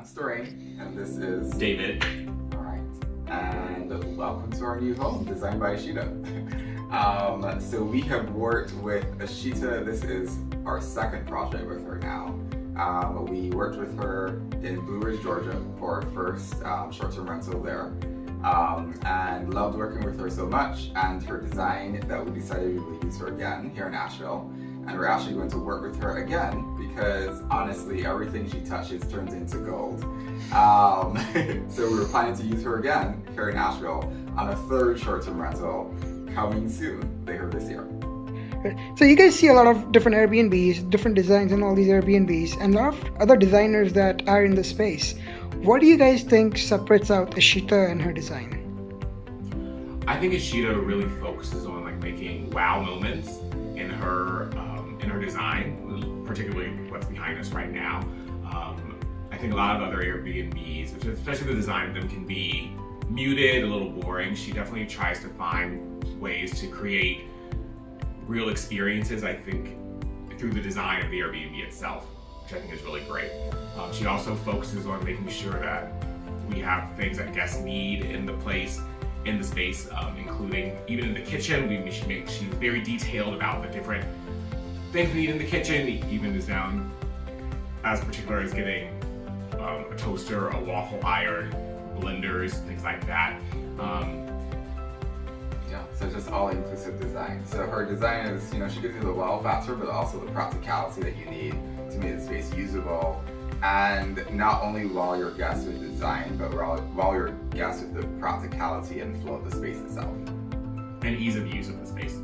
I'm Starane, and this is David. All right, and welcome to our new home, designed by Ishita. So we have worked with Ishita. This is our second project with her now. We worked with her in Blue Ridge, Georgia, for our first short-term rental there, and loved working with her so much, and her design, that we decided we would use her again here in Nashville. And we're actually going to work with her again because honestly, everything she touches turns into gold. So we were planning to use her again here in Nashville on a third short-term rental coming soon, later this year. So you guys see a lot of different Airbnbs, different designs in all these Airbnbs, and a lot of other designers that are in the space. What do you guys think separates out Ishita and her design? I think Ishita really focuses on making wow moments in her design, particularly what's behind us right now. I think a lot of other Airbnbs, especially the design of them, can be muted, a little boring. She definitely tries to find ways to create real experiences, I think, through the design of the Airbnb itself, which I think is really great. She also focuses on making sure that we have things that guests need in the place, in the space, including even in the kitchen. She's very detailed about the different things we need in the kitchen, even as down as particular as getting a toaster, a waffle iron, blenders, things like that. Yeah, so just all-inclusive design. So her design is, she gives you the wow factor, but also the practicality that you need to make the space usable. And not only while you're guests with design, but while you're guests with the practicality and flow of the space itself. And ease of use of the space.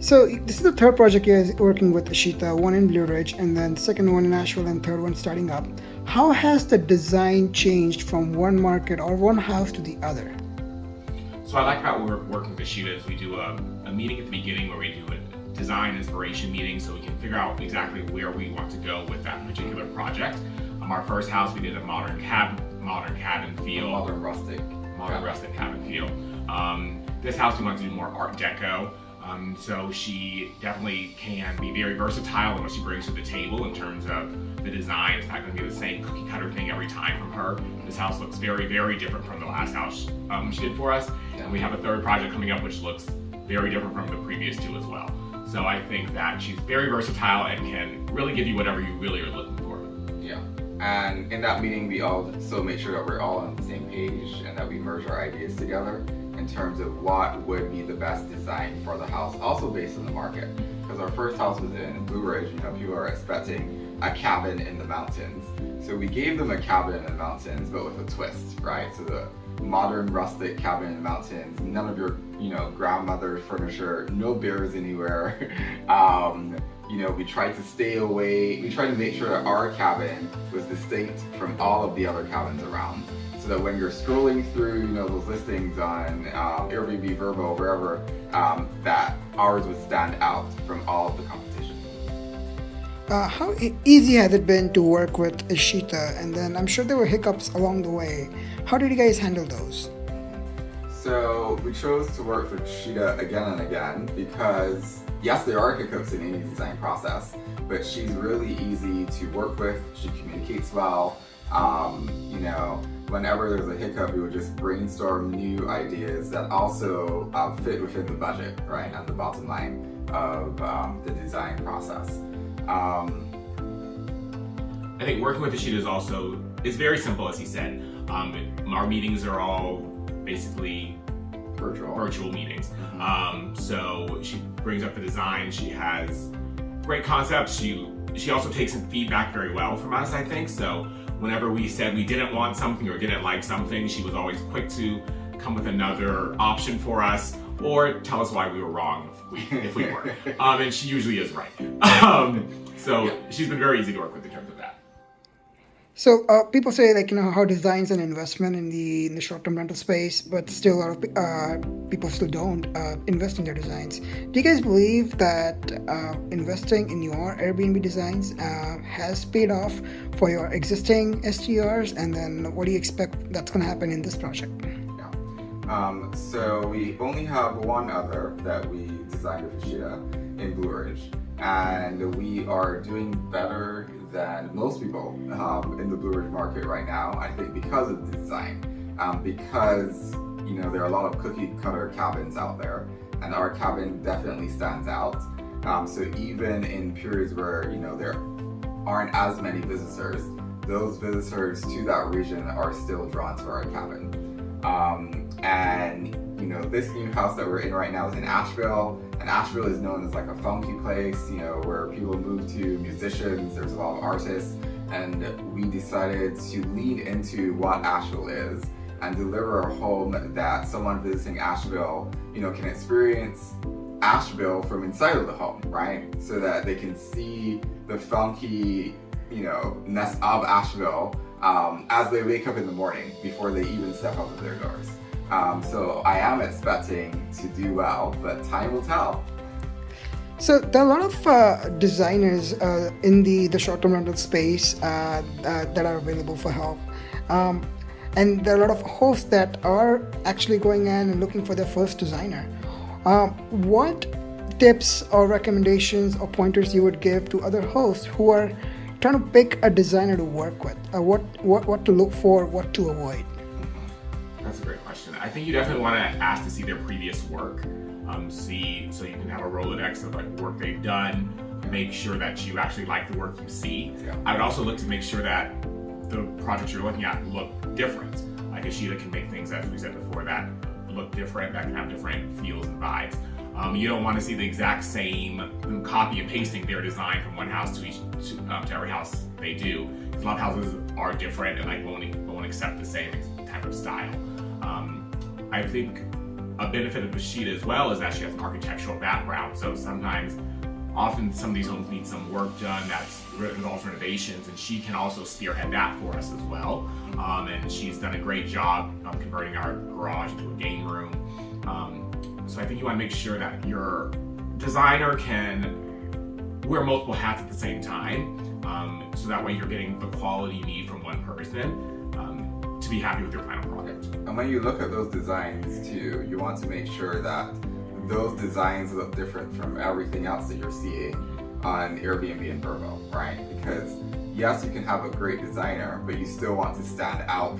So this is the third project you guys are working with Ishita, one in Blue Ridge, and then second one in Nashville, and third one starting up. How has the design changed from one market or one house to the other? So I like how we're working with Ishita is we do a meeting at the beginning where we do a design inspiration meeting so we can figure out exactly where we want to go with that particular project. Our first house, we did a modern cabin feel. Modern rustic cabin feel. This house we want to do more Art Deco. So she definitely can be very versatile in what she brings to the table in terms of the design. It's not going to be the same cookie cutter thing every time from her. This house looks very, very different from the last house she did for us. And we have a third project coming up which looks very different from the previous two as well. So I think that she's very versatile and can really give you whatever you really are looking for. Yeah, and in that meeting we also make sure that we're all on the same page and that we merge our ideas together in terms of what would be the best design for the house, also based on the market. Because our first house was in Blue Ridge, people are expecting a cabin in the mountains. So we gave them a cabin in the mountains, but with a twist, right? So the modern rustic cabin in the mountains, none of your, grandmother's furniture, no bears anywhere. We tried to stay away. We tried to make sure that our cabin was distinct from all of the other cabins around. So that when you're scrolling through, those listings on Airbnb, Vrbo, wherever, that ours would stand out from all of the competition. How easy has it been to work with Ishita? And then I'm sure there were hiccups along the way. How did you guys handle those? So we chose to work with Ishita again and again because, yes, there are hiccups in any design process, but she's really easy to work with. She communicates well. Whenever there's a hiccup, we would just brainstorm new ideas that also fit within the budget, right, and the bottom line of the design process. I think working with Ishita is very simple, as he said. Our meetings are all basically virtual meetings. So she brings up the design. She has great concepts. She also takes some feedback very well from us, I think. So whenever we said we didn't want something or didn't like something, she was always quick to come with another option for us or tell us why we were wrong if we were. And she usually is right. She's been very easy to work with in terms of that. So people say how design's an investment in the short-term rental space, but still a lot of people still don't invest in their designs. Do you guys believe that investing in your Airbnb designs has paid off for your existing STRs? And then what do you expect that's going to happen in this project? So we only have one other that we designed with Ishita in Blue Ridge, and we are doing better than most people in the Blue Ridge market right now. I think because of the design, because there are a lot of cookie cutter cabins out there, and our cabin definitely stands out. So even in periods where there aren't as many visitors, those visitors to that region are still drawn to our cabin. And this new house that we're in right now is in Asheville, and Asheville is known as like a funky place, where people move to, musicians, there's a lot of artists, and we decided to lean into what Asheville is and deliver a home that someone visiting Asheville, can experience Asheville from inside of the home, right? So that they can see the funky, ness of Asheville as they wake up in the morning before they even step out of their doors. So I am expecting to do well, but time will tell. So there are a lot of designers in the short-term rental space that are available for help. And there are a lot of hosts that are actually going in and looking for their first designer. What tips or recommendations or pointers you would give to other hosts who are trying to pick a designer to work with? What to look for, what to avoid? That's a great question. I think you definitely want to ask to see their previous work. So you can have a Rolodex of like work they've done. Make sure that you actually like the work you see. Yeah. I would also look to make sure that the projects you're looking at look different. Like Ishita can make things, as we said before, that look different, that can have different feels and vibes. You don't want to see the exact same copy and pasting their design from one house to every house they do. Because a lot of houses are different and like won't accept the same type of style. I think a benefit of Ishita as well is that she has an architectural background. So often some of these homes need some work done that involves renovations, and she can also spearhead that for us as well. And she's done a great job converting our garage into a game room. So I think you want to make sure that your designer can wear multiple hats at the same time, so that way you're getting the quality you need from one person to be happy with your final product. And when you look at those designs too, you want to make sure that those designs look different from everything else that you're seeing on Airbnb and Vrbo, right? Because yes, you can have a great designer, but you still want to stand out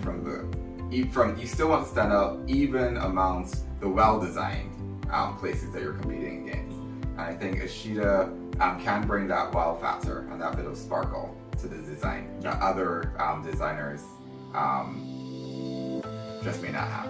even amongst the well-designed places that you're competing against. And I think Ishita can bring that wow factor and that bit of sparkle to the design that other designers just may not have.